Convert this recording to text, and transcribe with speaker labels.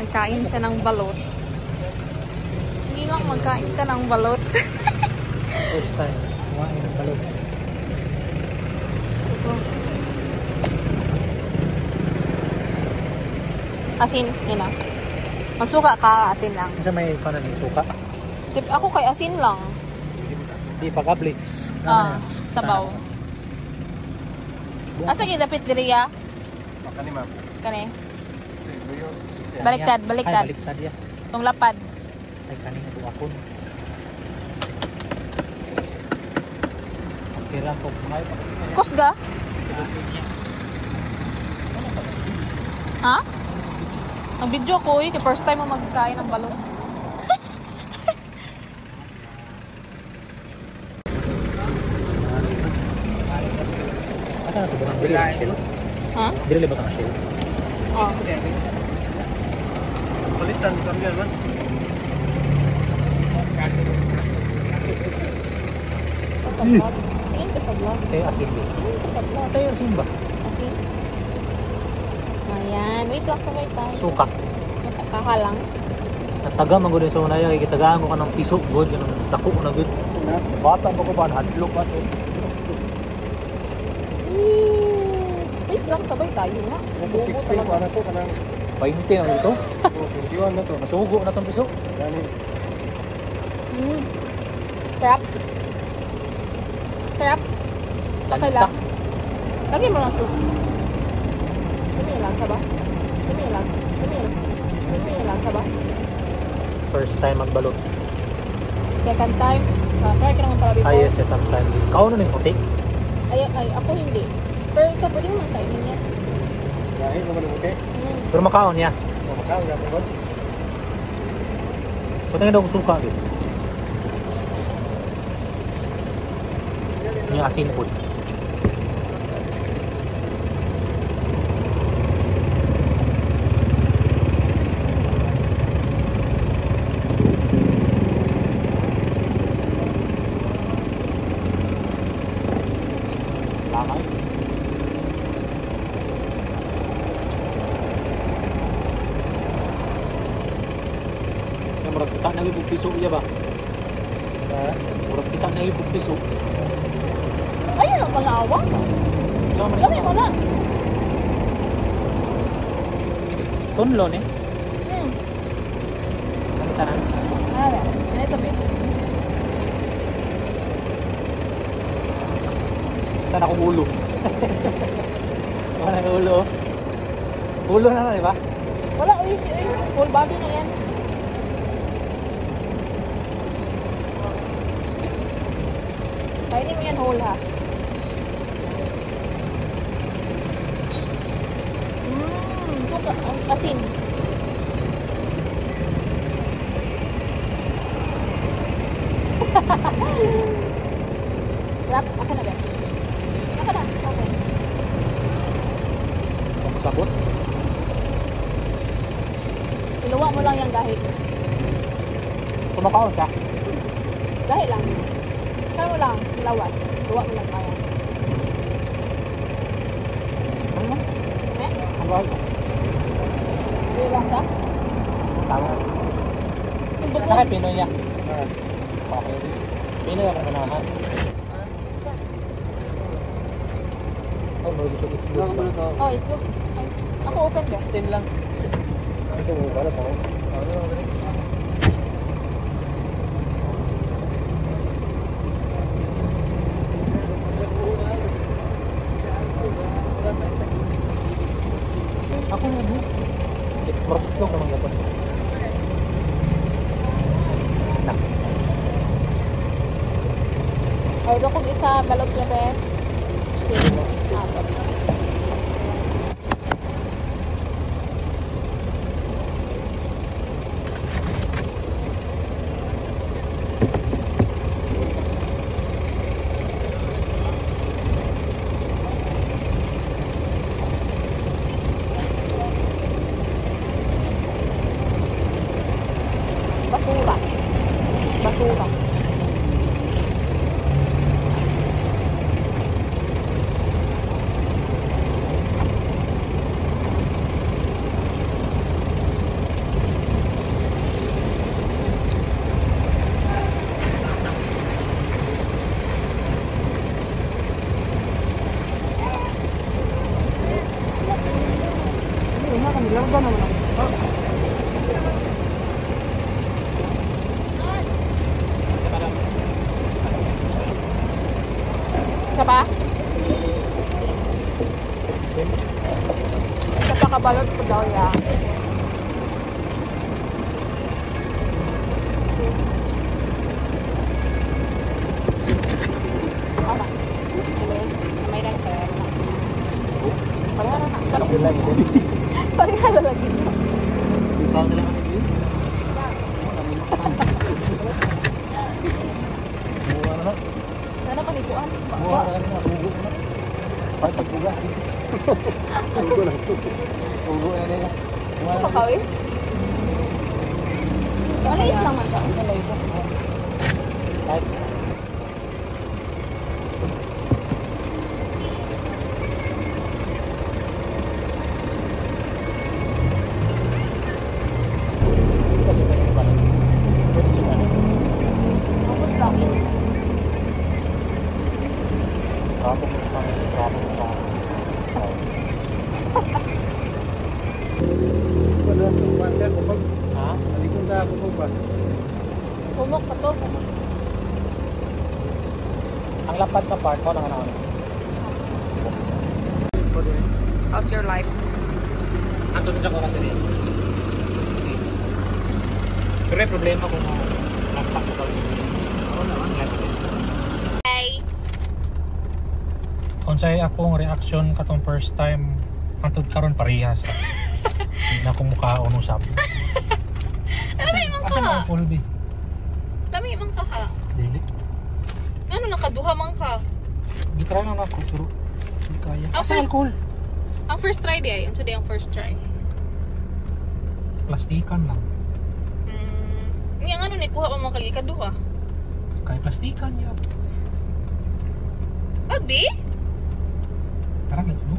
Speaker 1: Magkain siya ng balot. Hindi lang magkain ka ng balot.
Speaker 2: First time. Kumain ng balot.
Speaker 1: Ito. Asin, yun na. Magsuka ka, asin lang.
Speaker 2: Kasi may kanan yung suka.
Speaker 1: Ako kay asin lang.
Speaker 2: Di pa ka-blitz.
Speaker 1: Sabaw. Asa yung dapit diriya?
Speaker 3: Kani ma'am.
Speaker 1: Kani? Baliktad, baliktad.
Speaker 2: Ay, baliktad ya.
Speaker 1: Itong lapad.
Speaker 2: Ay, kanin ito akon. Okay lang po.
Speaker 1: Kusga? Ha? Ang video ko kay first time mo magkain ng balot.
Speaker 2: Asa na ito ba ng shell?
Speaker 1: Ha?
Speaker 2: Dili ba ito ng shell?
Speaker 1: Oh.
Speaker 3: Palitan kami yan man.
Speaker 1: Kasablat. Tingin kasablat.
Speaker 2: Tayo asin ba?
Speaker 1: Tingin kasablat.
Speaker 2: Tayo asin ba?
Speaker 1: Asin. Ayan. Wait lang, sabay tayo.
Speaker 2: Suka.
Speaker 1: Kahalang.
Speaker 2: Nataga man gud sa unaya kay gitagaan ko kanang piso gud kanang dako na gud. Bata pa ko ba hadlok ba to?
Speaker 1: Wait lang, sabay tayo nga. Nabubo
Speaker 3: 16
Speaker 1: talaga.
Speaker 3: pa na to kanang
Speaker 2: 20 ang ito.
Speaker 3: 21 na to.
Speaker 2: Masugo na tong piso.
Speaker 3: Yani
Speaker 1: Sarap. Sarap. Okay lang. Lagyan mo lang soup. Dami lang, saba? Dami lang. Dami lang, saba?
Speaker 2: First time magbalot.
Speaker 1: Second time. Try ka naman pala before.
Speaker 2: Ay, yes, second time. Kao na ning puti.
Speaker 1: Ay, ako hindi. Pero ikaw, pwede mo man kainin yan.
Speaker 3: dahil naman ang okay.
Speaker 2: Pero makaon niya.
Speaker 3: Makaw ya po.
Speaker 2: Putang daw ko suka gid. Yung asin po. Lamay. Yung murag kita na yung piso iya ba? Murag kita na yung piso.
Speaker 1: Ayun ang palawa. Lami mo na.
Speaker 2: Tunlo ni.
Speaker 1: Hmm.
Speaker 2: Ang tanan.
Speaker 1: Ara, ito ba?
Speaker 2: Tan ako ulo. Wala na ulo. Ulo na di ba?
Speaker 1: Wala, full body na yan. Kainin mo yan whole ha. Suka, asin. Rap, ako na ba? Ako na, okay.
Speaker 2: Ako sabot.
Speaker 1: Iluwa mo lang yung gahit.
Speaker 2: Kumakaon ka.
Speaker 1: Gahit lang. Kaya mo lang, ilawan. Luwa mo lang kaya.
Speaker 2: Ano?
Speaker 1: Eh?
Speaker 2: Ang gawin ko.
Speaker 1: Hindi lang sa?
Speaker 2: Tama.
Speaker 1: Tumbok mo.
Speaker 2: Nakay Pinoy niya. Okay. Pinoy ako manahan. Oh, may gusto itlog ba?
Speaker 1: Oh, itlog. Ay, ako open ka.
Speaker 2: 16 lang.
Speaker 3: Ito mo pala po.
Speaker 2: Ako na mo. Murag itlog naman gapon. Nak.
Speaker 1: Ay, ito kung isa balot niya pa. Steam. Apat. Basura. Basura. na kami larga naman ako. Isa pa? Isa pa kabalot ko daw yan. Parehalo lagi niyo.
Speaker 2: Ikaw na lang ang yun. Buwa na.
Speaker 1: Sana panikuan.
Speaker 2: Buwa na kanina. Sugo na. Pagpuga. Sugo na. Sugo na nila.
Speaker 1: Ano pa kawin? Maliit lang man ka.
Speaker 2: Kahit ha?
Speaker 3: Alikon sa bubog ba?
Speaker 1: Humok pa to.
Speaker 2: Ang lapad na part ko nang ano.
Speaker 1: How's your life?
Speaker 2: Ato din sa ko kasi din. Pero may problema kung nagpasok ako sa siya. Ako naman.
Speaker 1: Hey!
Speaker 2: Kung sa'yo akong reaction katong first time, antod karon parehas. Hindi na akong mukha o nusap.
Speaker 1: Lami mang
Speaker 2: Asa na
Speaker 1: ka.
Speaker 2: ang pulbi?
Speaker 1: Lami mang ka ha.
Speaker 2: Dili.
Speaker 1: Ano nakaduha mang ka?
Speaker 2: Gitara na ako pero hindi kaya.
Speaker 1: Ah,
Speaker 2: Asa
Speaker 1: first-
Speaker 2: alcohol?
Speaker 1: Ang first try di ay. Yung today ang first try.
Speaker 2: Plastikan lang.
Speaker 1: Yang ano ni kuha pa mang kagi kaduha.
Speaker 2: Kaya plastikan yun.
Speaker 1: Agdi?
Speaker 2: Tara, let's go.